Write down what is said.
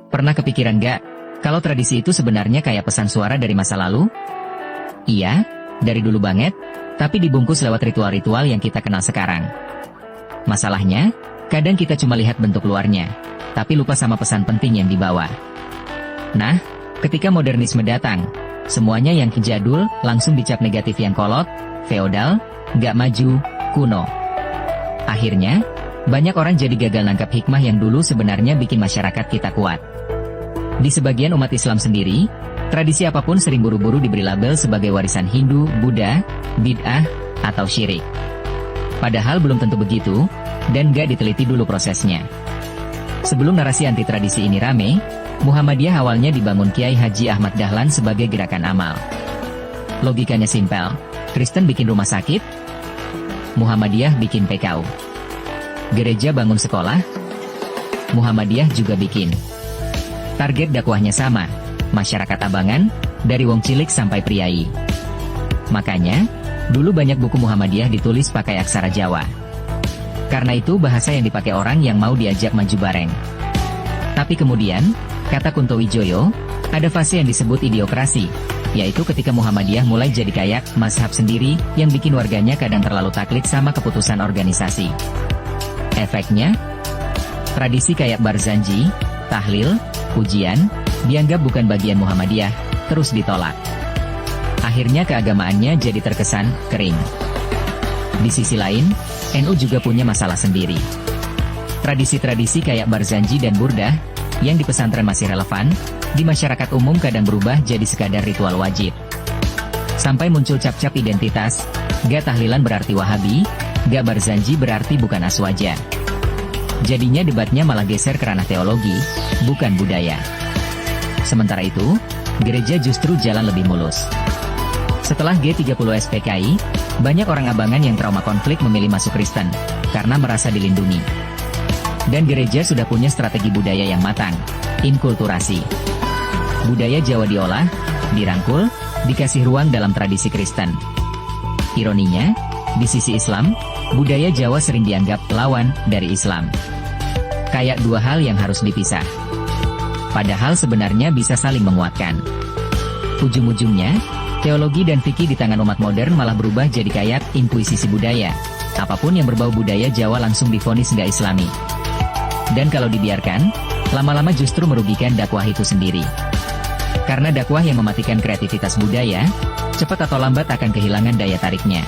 Pernah kepikiran gak, kalau tradisi itu sebenarnya kayak pesan suara dari masa lalu? Iya, dari dulu banget, tapi dibungkus lewat ritual-ritual yang kita kenal sekarang. Masalahnya, kadang kita cuma lihat bentuk luarnya, tapi lupa sama pesan penting yang dibawa. Nah, ketika modernisme datang, semuanya yang jadul langsung dicap negatif yang kolot, feodal, gak maju, kuno. Akhirnya, banyak orang jadi gagal nangkap hikmah yang dulu sebenarnya bikin masyarakat kita kuat. Di sebagian umat Islam sendiri, tradisi apapun sering buru-buru diberi label sebagai warisan Hindu, Buddha, bid'ah, atau syirik. Padahal belum tentu begitu, dan gak diteliti dulu prosesnya. Sebelum narasi anti-tradisi ini rame, Muhammadiyah awalnya dibangun Kiai Haji Ahmad Dahlan sebagai gerakan amal. Logikanya simpel, Kristen bikin rumah sakit, Muhammadiyah bikin PKU. Gereja bangun sekolah, Muhammadiyah juga bikin. Target dakwahnya sama, masyarakat abangan, dari wong cilik sampai priai. Makanya, dulu banyak buku Muhammadiyah ditulis pakai aksara Jawa. Karena itu bahasa yang dipakai orang yang mau diajak maju bareng. Tapi kemudian, kata Kunto Wijoyo, ada fase yang disebut idiokrasi, yaitu ketika Muhammadiyah mulai jadi kayak mazhab sendiri yang bikin warganya kadang terlalu taklid sama keputusan organisasi. Efeknya, tradisi kayak barzanji, tahlil, pujian, dianggap bukan bagian Muhammadiyah, terus ditolak. Akhirnya keagamaannya jadi terkesan kering. Di sisi lain, NU juga punya masalah sendiri. Tradisi-tradisi kayak barzanji dan burdah, yang di pesantren masih relevan, di masyarakat umum kadang berubah jadi sekadar ritual wajib. Sampai muncul cap-cap identitas, gak tahlilan berarti wahabi, gak barzanji berarti bukan aswaja. Jadinya debatnya malah geser ke ranah teologi, bukan budaya. Sementara itu, gereja justru jalan lebih mulus. Setelah G30 SPKI, banyak orang abangan yang trauma konflik memilih masuk Kristen, karena merasa dilindungi. Dan gereja sudah punya strategi budaya yang matang, inkulturasi. Budaya Jawa diolah, dirangkul, dikasih ruang dalam tradisi Kristen. Ironinya, di sisi Islam, budaya Jawa sering dianggap lawan dari Islam. Kayak dua hal yang harus dipisah. Padahal sebenarnya bisa saling menguatkan. Ujung-ujungnya, teologi dan fikih di tangan umat modern malah berubah jadi kayak inkuisisi budaya. Apapun yang berbau budaya Jawa langsung divonis nggak Islami. Dan kalau dibiarkan, lama-lama justru merugikan dakwah itu sendiri. Karena dakwah yang mematikan kreativitas budaya, cepat atau lambat akan kehilangan daya tariknya.